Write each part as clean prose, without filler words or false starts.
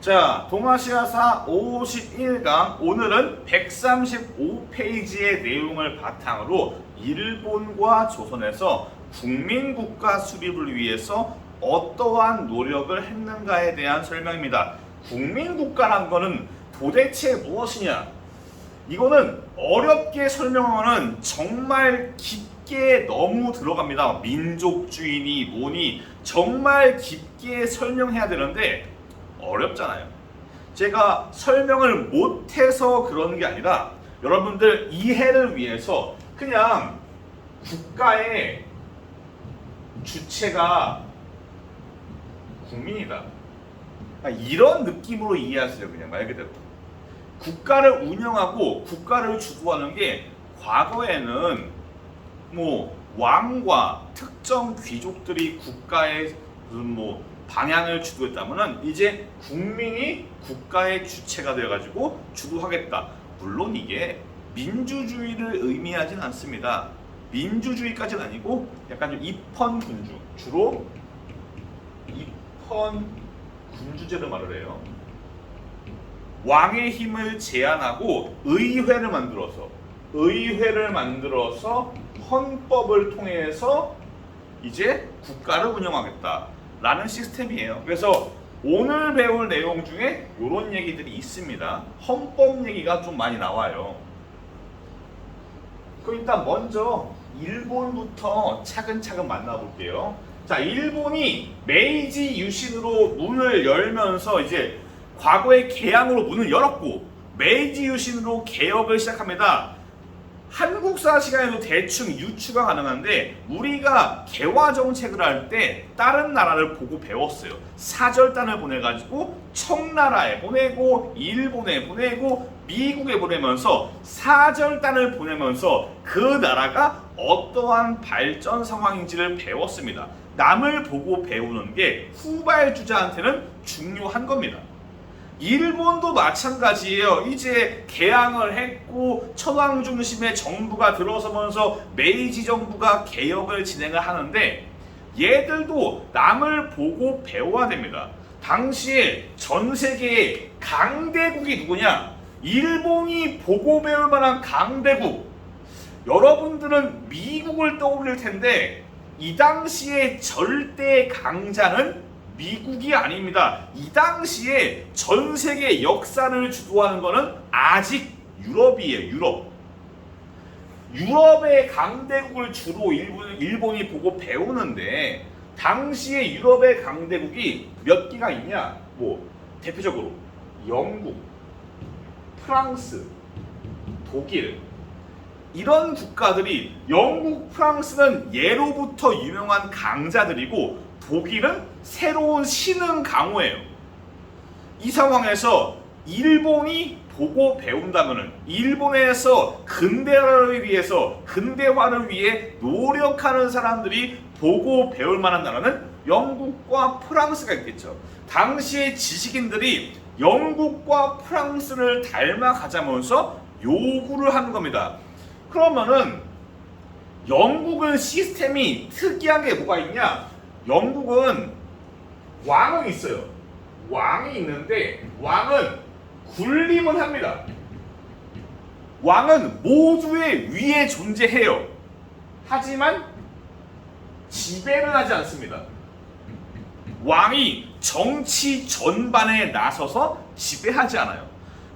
자, 동아시아사 51강 오늘은 135페이지의 내용을 바탕으로 일본과 조선에서 국민국가 수립을 위해서 어떠한 노력을 했는가에 대한 설명입니다. 국민국가란 거는 도대체 무엇이냐? 이거는 어렵게 설명하면 정말 깊게 너무 들어갑니다. 민족주의니 뭐니 정말 깊게 설명해야 되는데 어렵잖아요. 제가 설명을 못해서 그러는 게 아니라 여러분들 이해를 위해서 그냥 국가의 주체가 국민이다, 이런 느낌으로 이해하세요. 그냥 말 그대로 국가를 운영하고 국가를 주도하는 게 과거에는 뭐 왕과 특정 귀족들이 국가의 방향을 주도했다면은 이제 국민이 국가의 주체가 되어가지고 주도하겠다. 물론 이게 민주주의를 의미하진 않습니다. 민주주의까지는 아니고 약간 좀 입헌군주, 주로 입헌군주제를 말을 해요. 왕의 힘을 제한하고 의회를 만들어서 헌법을 통해서 이제 국가를 운영하겠다 라는 시스템이에요. 그래서 오늘 배울 내용 중에 이런 얘기들이 있습니다. 헌법 얘기가 좀 많이 나와요. 그럼 일단 먼저 일본부터 차근차근 만나볼게요. 자, 일본이 메이지 유신으로 문을 열면서 이제 과거의 개항으로 문을 열었고 메이지 유신으로 개혁을 시작합니다. 한국사 시간에도 대충 유추가 가능한데 우리가 개화 정책을 할 때 다른 나라를 보고 배웠어요. 사절단을 보내가지고 청나라에 보내고 일본에 보내고 미국에 보내면서 사절단을 보내면서 그 나라가 어떠한 발전 상황인지를 배웠습니다. 남을 보고 배우는 게 후발주자한테는 중요한 겁니다. 일본도 마찬가지예요. 이제 개항을 했고 천황 중심의 정부가 들어서면서 메이지 정부가 개혁을 진행을 하는데 얘들도 남을 보고 배워야 됩니다. 당시에 전 세계의 강대국이 누구냐? 일본이 보고 배울 만한 강대국. 여러분들은 미국을 떠올릴 텐데 이 당시에 절대 강자는 미국이 아닙니다. 이 당시에 전 세계 역사를 주도하는 것은 아직 유럽이에요. 유럽의 강대국을 주로 일본이 보고 배우는데 당시에 유럽의 강대국이 몇 개가 있냐? 대표적으로 영국, 프랑스, 독일, 이런 국가들이, 영국, 프랑스는 예로부터 유명한 강자들이고 독일은 새로운 신흥 강호예요. 이 상황에서 일본이 보고 배운다면은 일본에서 근대화를 위해 노력하는 사람들이 보고 배울 만한 나라는 영국과 프랑스가 있겠죠. 당시의 지식인들이 영국과 프랑스를 닮아가자면서 요구를 하는 겁니다. 그러면은 영국은 시스템이 특이한 게 뭐가 있냐? 영국은 왕은 있어요. 왕이 있는데 왕은 군림은 합니다. 왕은 모두의 위에 존재해요. 하지만 지배는 하지 않습니다. 왕이 정치 전반에 나서서 지배하지 않아요.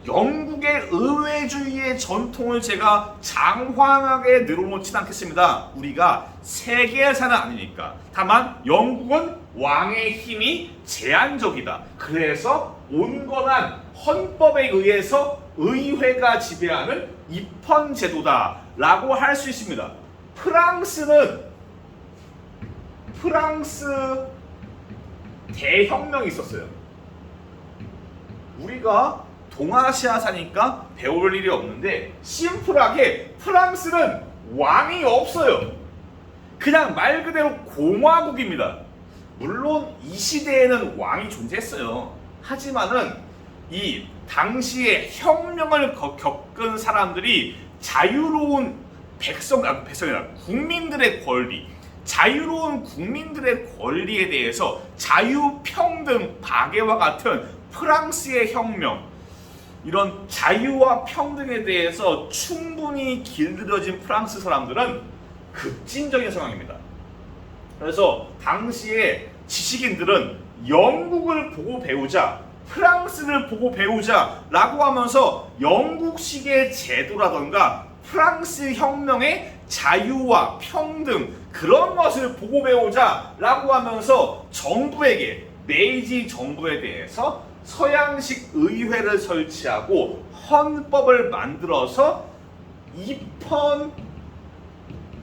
영국의 의회주의의 전통을 제가 장황하게 늘어놓진 않겠습니다. 우리가 세계사는 아니니까. 다만 영국은 왕의 힘이 제한적이다. 그래서 온건한 헌법에 의해서 의회가 지배하는 입헌제도다 라고 할 수 있습니다. 프랑스 대혁명이 있었어요. 우리가 동아시아사니까 배울 일이 없는데 심플하게 프랑스는 왕이 없어요. 그냥 말 그대로 공화국입니다. 물론 이 시대에는 왕이 존재했어요. 하지만은 이 당시에 혁명을 겪은 사람들이 자유로운 백성이라 국민들의 권리, 자유로운 국민들의 권리에 대해서 자유평등 파괴와 같은 프랑스의 혁명, 이런 자유와 평등에 대해서 충분히 길들여진 프랑스 사람들은 급진적인 상황입니다. 그래서 당시에 지식인들은 영국을 보고 배우자, 프랑스를 보고 배우자 라고 하면서 영국식의 제도라던가 프랑스 혁명의 자유와 평등, 그런 것을 보고 배우자 라고 하면서 정부에게, 메이지 정부에 대해서 서양식 의회를 설치하고 헌법을 만들어서 입헌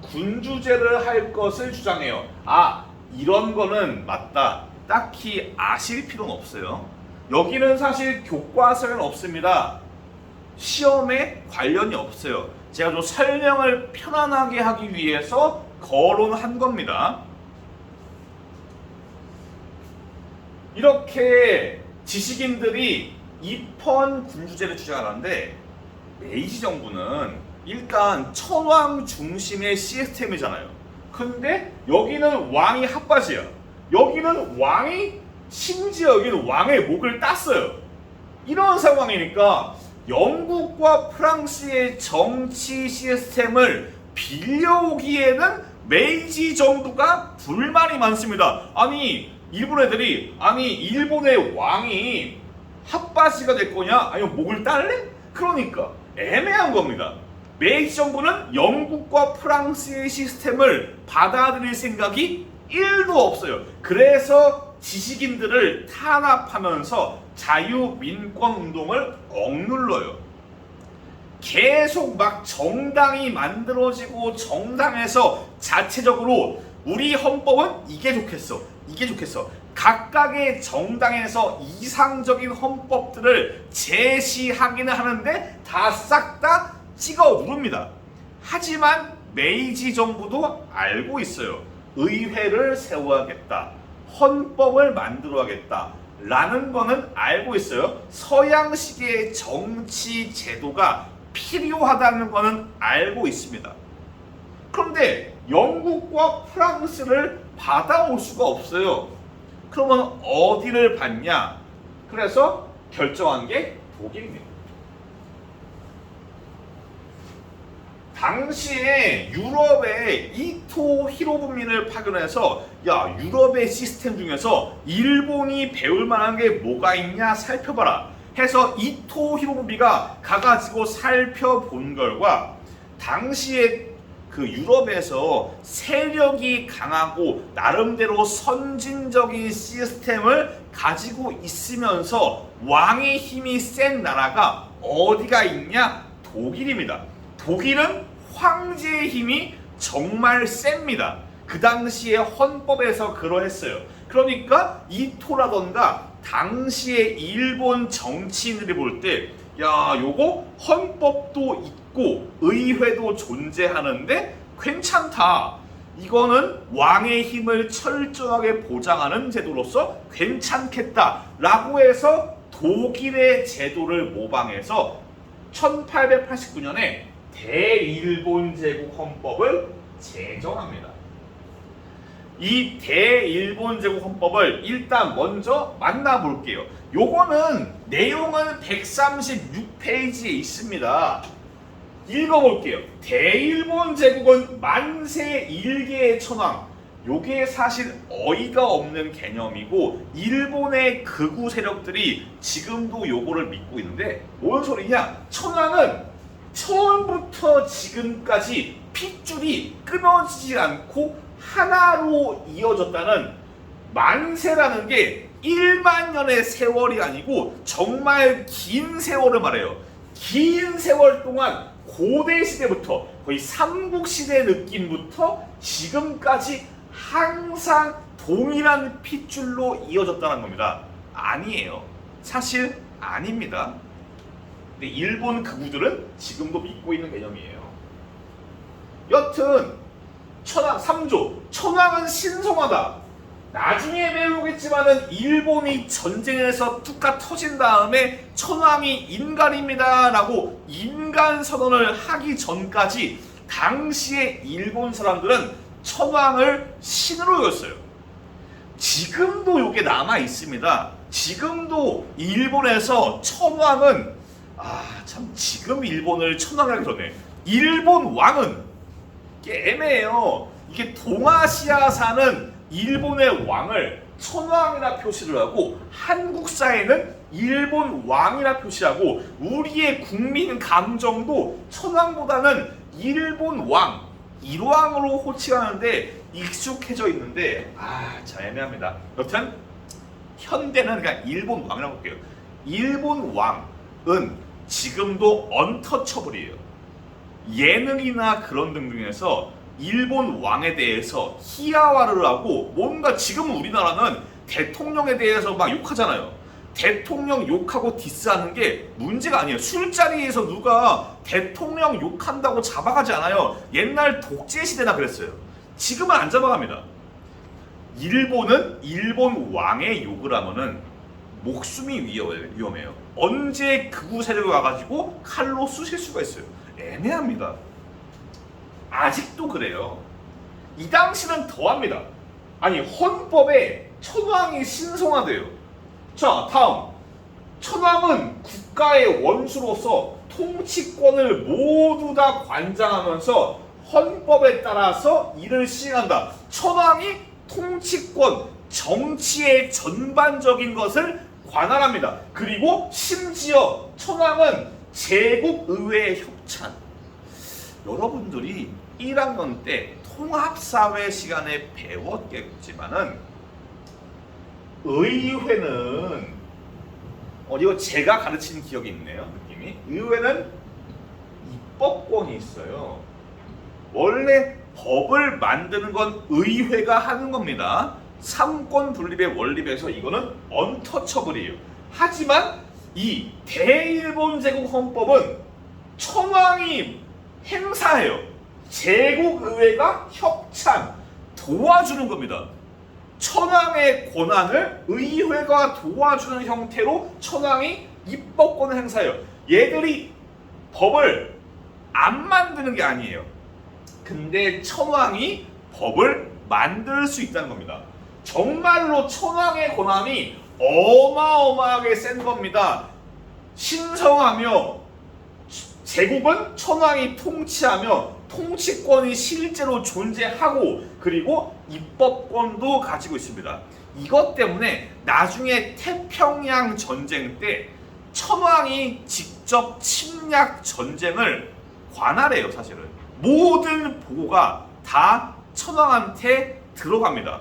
군주제를 할 것을 주장해요. 이런 거는 맞다. 딱히 아실 필요는 없어요. 여기는 사실 교과서에는 없습니다. 시험에 관련이 없어요. 제가 좀 설명을 편안하게 하기 위해서 거론한 겁니다. 이렇게 지식인들이 입헌 군주제를 주장하는데, 메이지 정부는 일단 천황 중심의 시스템이잖아요. 근데 여기는 왕이 핫바지야. 여기는 왕이, 심지어 여기는 왕의 목을 땄어요. 이런 상황이니까 영국과 프랑스의 정치 시스템을 빌려오기에는 메이지 정부가 불만이 많습니다. 일본 애들이 일본의 왕이 핫바지가 될 거냐? 아니면 목을 딸래? 그러니까 애매한 겁니다. 메이지 정부는 영국과 프랑스의 시스템을 받아들일 생각이 1도 없어요. 그래서 지식인들을 탄압하면서 자유민권 운동을 억눌러요. 계속 막 정당이 만들어지고 정당에서 자체적으로 우리 헌법은 이게 좋겠어, 이게 좋겠어, 각각의 정당에서 이상적인 헌법들을 제시하기는 하는데 다 싹 다 찍어 누릅니다. 하지만 메이지 정부도 알고 있어요. 의회를 세워야겠다, 헌법을 만들어야겠다 라는 거는 알고 있어요. 서양식의 정치 제도가 필요하다는 거는 알고 있습니다. 그런데 영국과 프랑스를 받아올 수가 없어요. 그러면 어디를 받냐? 그래서 결정한 게 독일입니다. 당시에 유럽에 이토 히로부미를 파견해서 유럽의 시스템 중에서 일본이 배울 만한 게 뭐가 있냐 살펴봐라 해서 이토 히로부미가 가가지고 살펴본 결과, 당시에 그 유럽에서 세력이 강하고 나름대로 선진적인 시스템을 가지고 있으면서 왕의 힘이 센 나라가 어디가 있냐? 독일입니다. 독일은 황제의 힘이 정말 셉니다. 그 당시에 헌법에서 그러했어요. 그러니까 이토라던가 당시에 일본 정치인들이 볼 때, 요거 헌법도 있고 의회도 존재하는데 괜찮다, 이거는 왕의 힘을 철저하게 보장하는 제도로서 괜찮겠다 라고 해서 독일의 제도를 모방해서 1889년에 대일본 제국 헌법을 제정합니다. 이 대일본 제국 헌법을 일단 먼저 만나볼게요. 요거는 내용은 136페이지에 있습니다. 읽어볼게요. 대일본 제국은 만세 일개의 천황. 요게 사실 어이가 없는 개념이고 일본의 극우 세력들이 지금도 요거를 믿고 있는데, 뭔 소리냐? 천황은 처음부터 지금까지 핏줄이 끊어지지 않고 하나로 이어졌다는, 만세라는 게 1만 년의 세월이 아니고 정말 긴 세월을 말해요. 긴 세월 동안 고대 시대부터 거의 삼국시대 느낌부터 지금까지 항상 동일한 핏줄로 이어졌다는 겁니다. 아니에요. 사실 아닙니다. 근데 일본 극우들은 지금도 믿고 있는 개념이에요. 여튼 천황 3조, 천황은 신성하다. 나중에 배우겠지만은 일본이 전쟁에서 뚝가 터진 다음에 천황이 인간입니다 라고 인간 선언을 하기 전까지 당시의 일본 사람들은 천황을 신으로 여겼어요. 지금도 이게 남아 있습니다. 지금도 일본에서 천황은 참 지금 일본을 천황이라 그러네. 일본 왕은 이게 애매해요. 이게 동아시아 사는 일본의 왕을 천황이라 표시를 하고 한국사에는 일본 왕이라 표시하고 우리의 국민 감정도 천황보다는 일본 왕, 일왕으로 호칭하는데 익숙해져 있는데 참 애매합니다. 여튼 현대는 그냥 일본 왕이라고 볼게요. 일본 왕은 지금도 언터처블이에요. 예능이나 그런 등등에서 일본 왕에 대해서 희화화를 하고 뭔가 지금 우리나라는 대통령에 대해서 막 욕하잖아요. 대통령 욕하고 디스하는 게 문제가 아니에요. 술자리에서 누가 대통령 욕한다고 잡아가지 않아요. 옛날 독재 시대나 그랬어요. 지금은 안 잡아갑니다. 일본은 일본 왕의 욕을 하면은 목숨이 위험해요. 언제 극우 세력이 와가지고 칼로 쑤실 수가 있어요. 애매합니다. 아직도 그래요. 이 당시는 더합니다. 아니 헌법에 천황이 신성화돼요. 자 다음, 천황은 국가의 원수로서 통치권을 모두 다 관장하면서 헌법에 따라서 일을 시행한다. 천황이 통치권, 정치의 전반적인 것을 관할합니다. 그리고 심지어 천황은 제국의회 협찬. 여러분들이 1학년 때 통합사회 시간에 배웠겠지만은 의회는 이거 제가 가르친 기억이 있네요. 느낌이. 의회는 입법권이 있어요. 원래 법을 만드는 건 의회가 하는 겁니다. 삼권 분립의 원리에서 이거는 언터처블이에요. 하지만 이 대일본 제국 헌법은 천황이 행사해요. 제국의회가 협찬, 도와주는 겁니다. 천황의 권한을 의회가 도와주는 형태로 천황이 입법권을 행사해요. 얘들이 법을 안 만드는 게 아니에요. 근데 천황이 법을 만들 수 있다는 겁니다. 정말로 천황의 권한이 어마어마하게 센 겁니다. 신성하며 제국은 천황이 통치하며 통치권이 실제로 존재하고 그리고 입법권도 가지고 있습니다. 이것 때문에 나중에 태평양 전쟁 때 천황이 직접 침략 전쟁을 관할해요. 사실은 모든 보고가 다 천황한테 들어갑니다.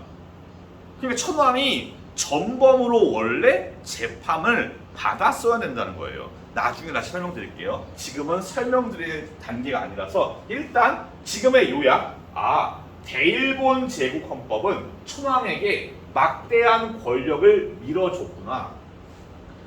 그러니까 천황이 전범으로 원래 재판을 받았어야 된다는 거예요. 나중에 다시 설명드릴게요. 지금은 설명드릴 단계가 아니라서 일단 지금의 요약. 대일본 제국 헌법은 천황에게 막대한 권력을 밀어줬구나.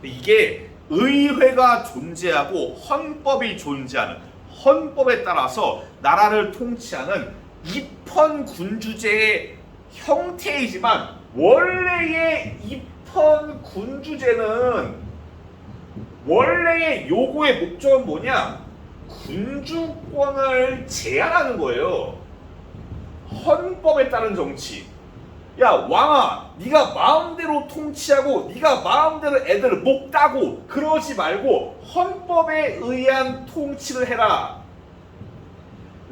이게 의회가 존재하고 헌법이 존재하는, 헌법에 따라서 나라를 통치하는 입헌 군주제의 형태이지만 원래의 입헌 군주제는 원래의 요구의 목적은 뭐냐? 군주권을 제한하는 거예요. 헌법에 따른 정치. 야 왕아, 네가 마음대로 통치하고 네가 마음대로 애들 목 따고 그러지 말고 헌법에 의한 통치를 해라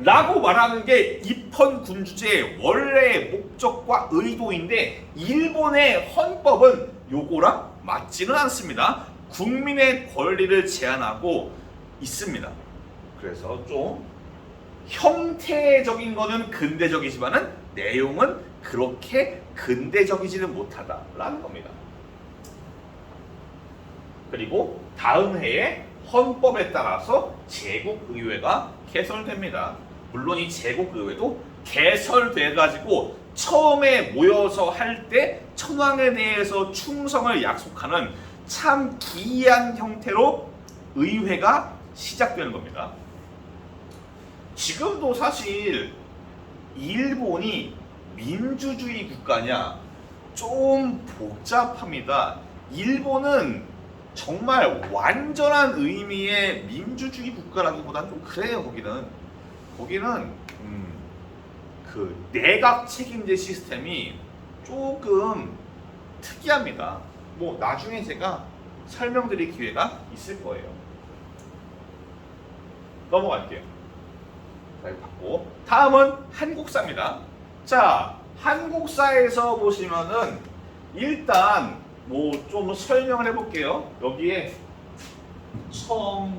라고 말하는 게 입헌 군주제의 원래의 목적과 의도인데 일본의 헌법은 요거랑 맞지는 않습니다. 국민의 권리를 제한하고 있습니다. 그래서 좀 형태적인 거는 근대적이지만은 내용은 그렇게 근대적이지는 못하다라는 겁니다. 그리고 다음 해에 헌법에 따라서 제국의회가 개설됩니다. 물론 이 제국의회도 개설돼가지고 처음에 모여서 할 때 천황에 대해서 충성을 약속하는 참 기이한 형태로 의회가 시작되는 겁니다. 지금도 사실 일본이 민주주의 국가냐 좀 복잡합니다. 일본은 정말 완전한 의미의 민주주의 국가라기보다는 좀 그래요. 거기는 그 내각 책임제 시스템이 조금 특이합니다. 뭐 나중에 제가 설명드릴 기회가 있을 거예요. 넘어갈게요. 자, 이거 받고 다음은 한국사입니다. 자, 한국사에서 보시면은 일단 뭐 좀 설명을 해볼게요. 여기에 청일전쟁.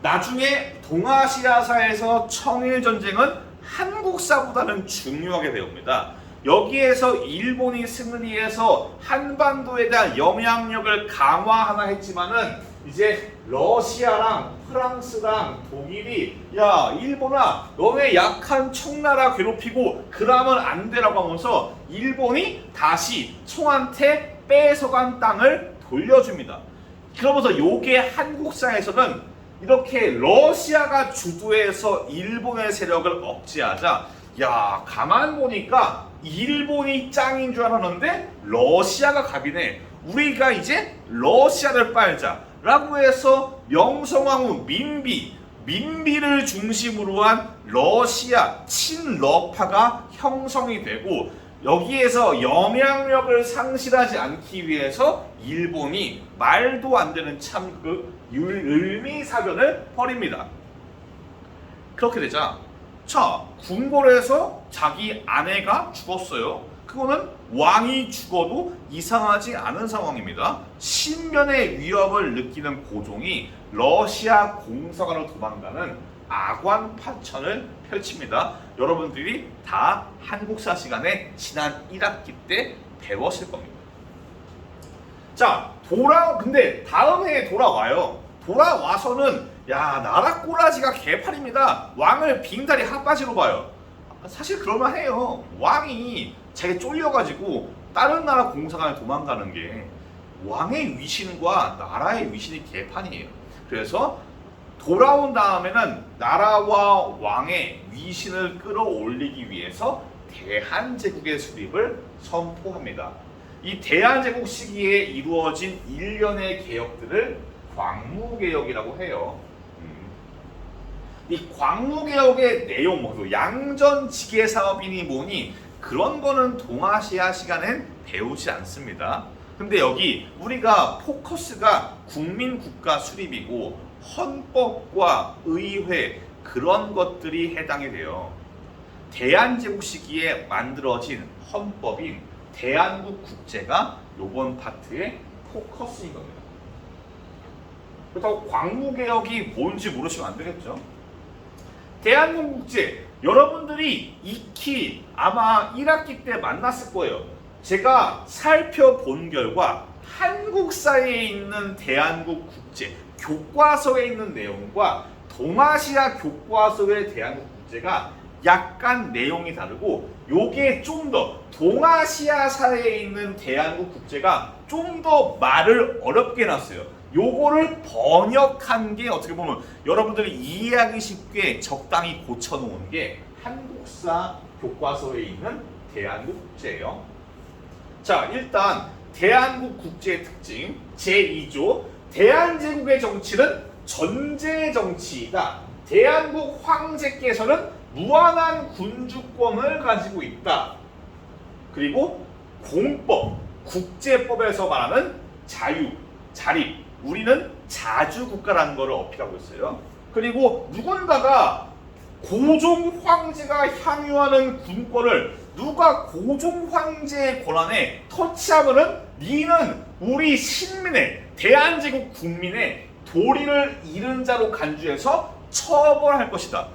나중에 동아시아사에서 청일전쟁은 한국사보다는 중요하게 배웁니다. 여기에서 일본이 승리해서 한반도에 대한 영향력을 강화하나 했지만은 이제 러시아랑 프랑스랑 독일이 야 일본아 너네 약한 청나라 괴롭히고 그러면 안 되라고 하면서 일본이 다시 총한테 뺏어간 땅을 돌려줍니다. 그러면서 요게 한국사에서는 이렇게 러시아가 주도해서 일본의 세력을 억제하자 야 가만 보니까 일본이 짱인 줄 알았는데 러시아가 갑이네. 우리가 이제 러시아를 빨자 라고 해서 명성황후 민비를 중심으로 한 러시아 친러파가 형성이 되고 여기에서 영향력을 상실하지 않기 위해서 일본이 말도 안 되는 참 그 을미사변을 벌입니다. 그렇게 되자 자 궁궐에서 자기 아내가 죽었어요. 그거는 왕이 죽어도 이상하지 않은 상황입니다. 신변의 위협을 느끼는 고종이 러시아 공사관으로 도망가는 아관 파천을 펼칩니다. 여러분들이 다 한국사 시간에 지난 1학기 때 배웠을 겁니다. 자, 근데 다음 해에 돌아와요. 돌아와서는 야 나라 꼬라지가 개판입니다. 왕을 빙다리 핫바지로 봐요. 사실 그럴만해요. 왕이 자기 쫄려가지고 다른 나라 공사관에 도망가는 게 왕의 위신과 나라의 위신이 개판이에요. 그래서 돌아온 다음에는 나라와 왕의 위신을 끌어올리기 위해서 대한제국의 수립을 선포합니다. 이 대한제국 시기에 이루어진 일련의 개혁들을 광무개혁이라고 해요. 이 광무개혁의 내용, 뭐 양전지계 사업이니 뭐니 그런 거는 동아시아 시간엔 배우지 않습니다. 근데 여기 우리가 포커스가 국민국가 수립이고 헌법과 의회 그런 것들이 해당이 돼요. 대한제국 시기에 만들어진 헌법인 대한국 국제가 요번 파트의 포커스인 겁니다. 그렇다고 광무개혁이 뭔지 모르시면 안 되겠죠. 대한국 국제 여러분들이 익히 아마 1학기 때 만났을 거예요. 제가 살펴본 결과 한국사에 있는 대한국 국제 교과서에 있는 내용과 동아시아 교과서의 대한국 국제가 약간 내용이 다르고 요게 좀 더 동아시아사에 있는 대한국 국제가 좀 더 말을 어렵게 해놨어요. 요거를 번역한 게 어떻게 보면 여러분들이 이해하기 쉽게 적당히 고쳐놓은 게 한국사 교과서에 있는 대한국 국제예요. 자, 일단 대한국 국제의 특징 제2조 대한제국의 정치는 전제 정치이다. 대한국 황제께서는 무한한 군주권을 가지고 있다. 그리고 공법, 국제법에서 말하는 자유, 자립, 우리는 자주국가라는 것을 어필하고 있어요. 그리고 누군가가 고종 황제가 향유하는 군권을 누가 고종 황제의 권한에 터치하면은 니는 우리 신민의 대한제국 국민의 도리를 잃은 자로 간주해서 처벌할 것이다.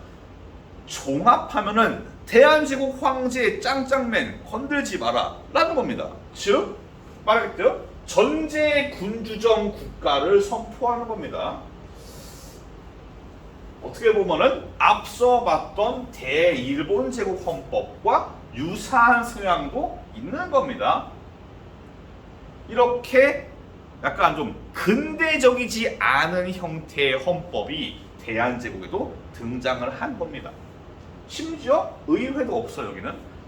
종합하면은 대한제국 황제의 짱짱맨 건들지 마라 라는 겁니다. 즉 말하겠죠? 전제 군주정 국가를 선포하는 겁니다. 어떻게 보면은 앞서 봤던 대일본 제국 헌법과 유사한 성향도 있는 겁니다. 이렇게 약간 좀 근대적이지 않은 형태의 헌법이 대한제국에도 등장을 한 겁니다. 심지어 의회도 없어요.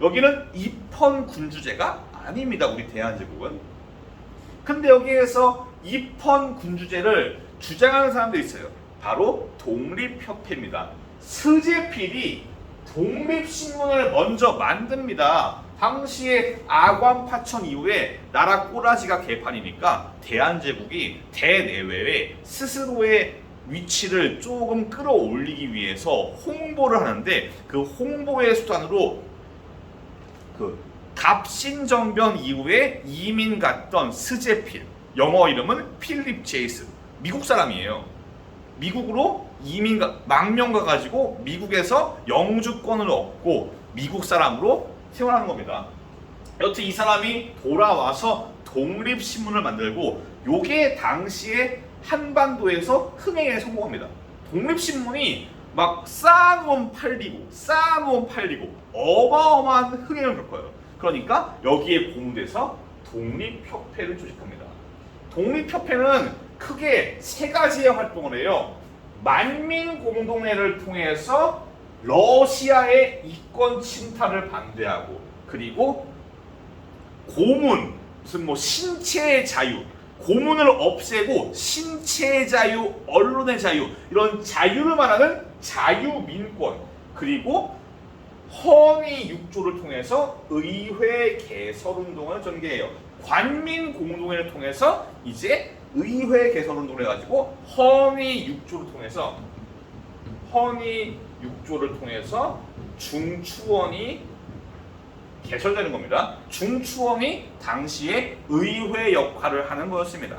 여기는 입헌 군주제가 아닙니다. 우리 대한제국은. 근데 여기에서 입헌 군주제를 주장하는 사람들이 있어요. 바로 독립협회입니다. 스제필이 독립신문을 먼저 만듭니다. 당시에 아관 파천 이후에 나라 꼬라지가 개판이니까 대한제국이 대내외에 스스로의 위치를 조금 끌어올리기 위해서 홍보를 하는데 그 홍보의 수단으로 그 갑신정변 이후에 이민 갔던 스제필, 영어 이름은 필립 제이스, 미국 사람이에요. 미국으로 망명 가가지고 미국에서 영주권을 얻고 미국 사람으로 생활하는 겁니다. 여튼 이 사람이 돌아와서 독립신문을 만들고 요게 당시에 한반도에서 흥행에 성공합니다. 독립신문이 막 쌓아놓으면 팔리고 어마어마한 흥행을 겪어요. 그러니까 여기에 공대해서 독립협회를 조직합니다. 독립협회는 크게 세 가지의 활동을 해요. 만민공동회를 통해서 러시아의 이권 침탈을 반대하고, 그리고 고문, 무슨 신체의 자유, 고문을 없애고 신체의 자유, 언론의 자유, 이런 자유를 말하는 자유민권, 그리고 헌의 6조를 통해서 의회 개설운동을 전개해요. 관민공동회를 통해서 이제 의회 개설운동을 해가지고 헌의 6조를 통해서 중추원이 개설되는 겁니다. 중추원이 당시에 의회 역할을 하는 거였습니다.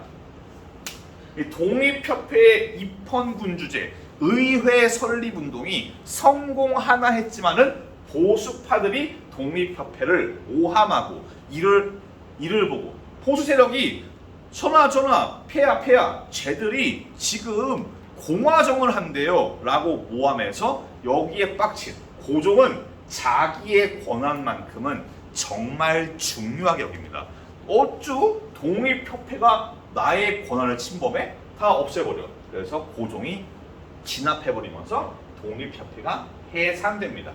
독립협회의 입헌군주제, 의회 설립운동이 성공하나 했지만은 보수파들이 독립협회를 오함하고 이를 보고 보수 세력이 전하 폐하 쟤들이 지금 공화정을 한대요 라고 모함해서 여기에 빡친 고종은 자기의 권한만큼은 정말 중요하게 여깁니다. 어쭈? 독립협회가 나의 권한을 침범해? 다 없애버려. 그래서 고종이 진압해버리면서 독립협회가 해산됩니다.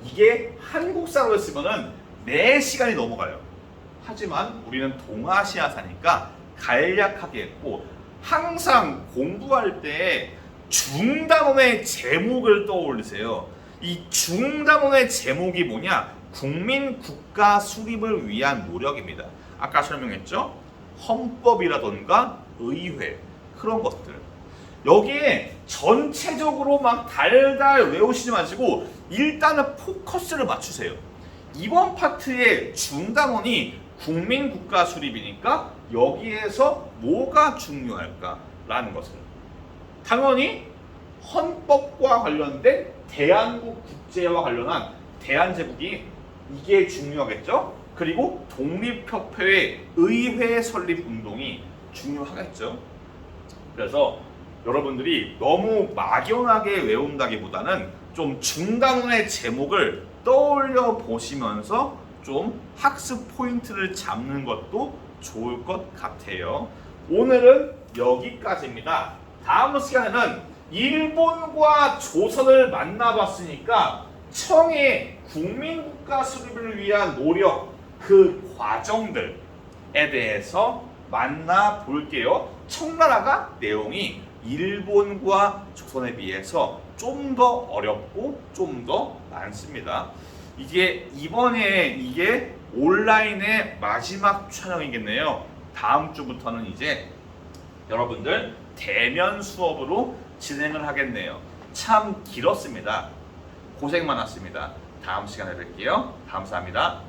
이게 한국사로 했으면은 4시간이 넘어가요. 하지만 우리는 동아시아사니까 간략하게 했고, 항상 공부할 때 중단원의 제목을 떠올리세요. 이 중단원의 제목이 뭐냐? 국민 국가 수립을 위한 노력입니다. 아까 설명했죠? 헌법이라던가 의회, 그런 것들. 여기에 전체적으로 막 달달 외우시지 마시고 일단은 포커스를 맞추세요. 이번 파트의 중단원이 국민 국가 수립이니까 여기에서 뭐가 중요할까라는 것을, 당연히 헌법과 관련된 대한국 국제와 관련한 대한제국이 이게 중요하겠죠. 그리고 독립협회의 의회 설립 운동이 중요하겠죠. 그래서 여러분들이 너무 막연하게 외운다기보다는 좀 중단원의 제목을 떠올려 보시면서 좀 학습 포인트를 잡는 것도 좋을 것 같아요. 오늘은 여기까지입니다. 다음 시간에는 일본과 조선을 만나봤으니까 청의 국민국가 수립을 위한 노력, 그 과정들에 대해서 만나볼게요. 청나라가 내용이 일본과 조선에 비해서 좀 더 어렵고 좀 더 많습니다. 이게 온라인의 마지막 촬영이겠네요. 다음 주부터는 이제 여러분들 대면 수업으로 진행을 하겠네요. 참 길었습니다. 고생 많았습니다. 다음 시간에 뵐게요. 감사합니다.